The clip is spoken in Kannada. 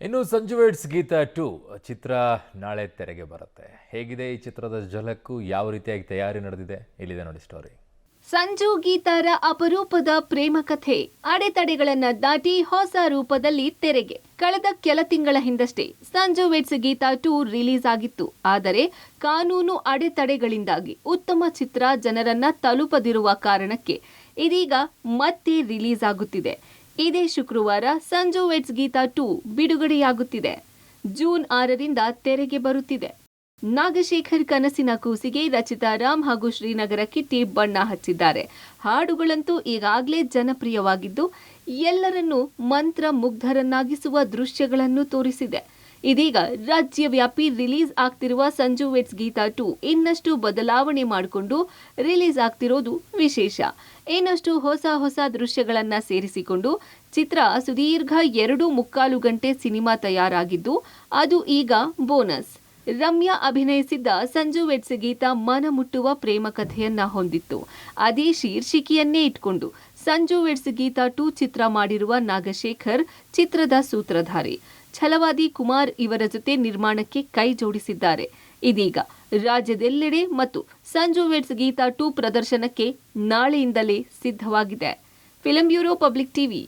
ಇನ್ನು ಸಂಜು ವೆಡ್ಸ್ ಗೀತಾ 2 ಚಿತ್ರ ನಾಳೆ ತೆರೆಗೆ ಬರುತ್ತೆ. ಹೇಗಿದೆ ಈ ಚಿತ್ರದ ಝಲಕ್ಕು, ಯಾವ ರೀತಿಯಾಗಿ ತಯಾರಿ ನಡೆದಿದೆ, ಇಲ್ಲಿದೆ ನೋಡಿ ಸ್ಟೋರಿ. ಸಂಜು ಗೀತಾರ ಅಪರೂಪದ ಪ್ರೇಮ ಕಥೆ ಅಡೆತಡೆಗಳನ್ನ ದಾಟಿ ಹೊಸ ರೂಪದಲ್ಲಿ ತೆರೆಗೆ. ಕಳೆದ ಕೆಲ ತಿಂಗಳ ಹಿಂದಷ್ಟೇ ಸಂಜು ವೆಡ್ಸ್ ಗೀತಾ 2 ರಿಲೀಸ್ ಆಗಿತ್ತು. ಆದರೆ ಕಾನೂನು ಅಡೆತಡೆಗಳಿಂದಾಗಿ ಉತ್ತಮ ಚಿತ್ರ ಜನರನ್ನ ತಲುಪದಿರುವ ಕಾರಣಕ್ಕೆ ಇದೀಗ ಮತ್ತೆ ರಿಲೀಸ್ ಆಗುತ್ತಿದೆ. ಇದೇ ಶುಕ್ರವಾರ ಸಂಜು ವೆಡ್ಸ್ ಗೀತಾ 2 ಬಿಡುಗಡೆಯಾಗುತ್ತಿದೆ. ಜೂನ್ 6ರಿಂದ ತೆರೆಗೆ ಬರುತ್ತಿದೆ. ನಾಗಶೇಖರ್ ಕನಸಿನ ಕೂಸಿಗೆ ರಚಿತಾ ರಾಮ್ ಹಾಗೂ ಶ್ರೀನಗರ ಕಿಟ್ಟಿ ಬಣ್ಣ ಹಚ್ಚಿದ್ದಾರೆ. ಹಾಡುಗಳಂತೂ ಈಗಾಗಲೇ ಜನಪ್ರಿಯವಾಗಿದ್ದು ಎಲ್ಲರನ್ನೂ ಮಂತ್ರ ಮುಗ್ಧರನ್ನಾಗಿಸುವ ದೃಶ್ಯಗಳನ್ನು ತೋರಿಸಿದೆ. ಇದೀಗ ರಾಜ್ಯವ್ಯಾಪಿ ರಿಲೀಸ್ ಆಗ್ತಿರುವ ಸಂಜು ವೆಡ್ಸ್ ಗೀತಾ 2 ಇನ್ನಷ್ಟು ಬದಲಾವಣೆ ಮಾಡಿಕೊಂಡು ರಿಲೀಸ್ ಆಗ್ತಿರೋದು ವಿಶೇಷ. ಇನ್ನಷ್ಟು ಹೊಸ ದೃಶ್ಯಗಳನ್ನ ಸೇರಿಸಿಕೊಂಡು ಚಿತ್ರ ಸುದೀರ್ಘ 2.25 ಗಂಟೆ ಸಿನಿಮಾ ತಯಾರಾಗಿದ್ದು ಅದು ಈಗ ಬೋನಸ್. ರಮ್ಯಾ ಅಭಿನಯಿಸಿದ್ದ ಸಂಜು ವೆಡ್ಸ್ ಗೀತಾ ಮನಮುಟ್ಟುವ ಪ್ರೇಮ ಕಥೆಯನ್ನ ಹೊಂದಿತ್ತು. ಅದೇ ಶೀರ್ಷಿಕೆಯನ್ನೇ ಇಟ್ಕೊಂಡು ಸಂಜು ವೆಡ್ಸ್ ಗೀತಾ 2 ಚಿತ್ರ ಮಾಡಿರುವ ನಾಗಶೇಖರ್ ಚಿತ್ರದ ಸೂತ್ರಧಾರಿ. ಛಲವಾದಿ ಕುಮಾರ್ ಇವರ ಜೊತೆ ನಿರ್ಮಾಣಕ್ಕೆ ಕೈ ಜೋಡಿಸಿದ್ದಾರೆ. ಇದೀಗ ರಾಜ್ಯದೆಲ್ಲೆಡೆ ಮತ್ತು ಸಂಜು ವೆಡ್ಸ್ ಗೀತಾ 2 ಪ್ರದರ್ಶನಕ್ಕೆ ನಾಳೆಯಿಂದಲೇ ಸಿದ್ಧವಾಗಿದೆ. Film bureau, public TV.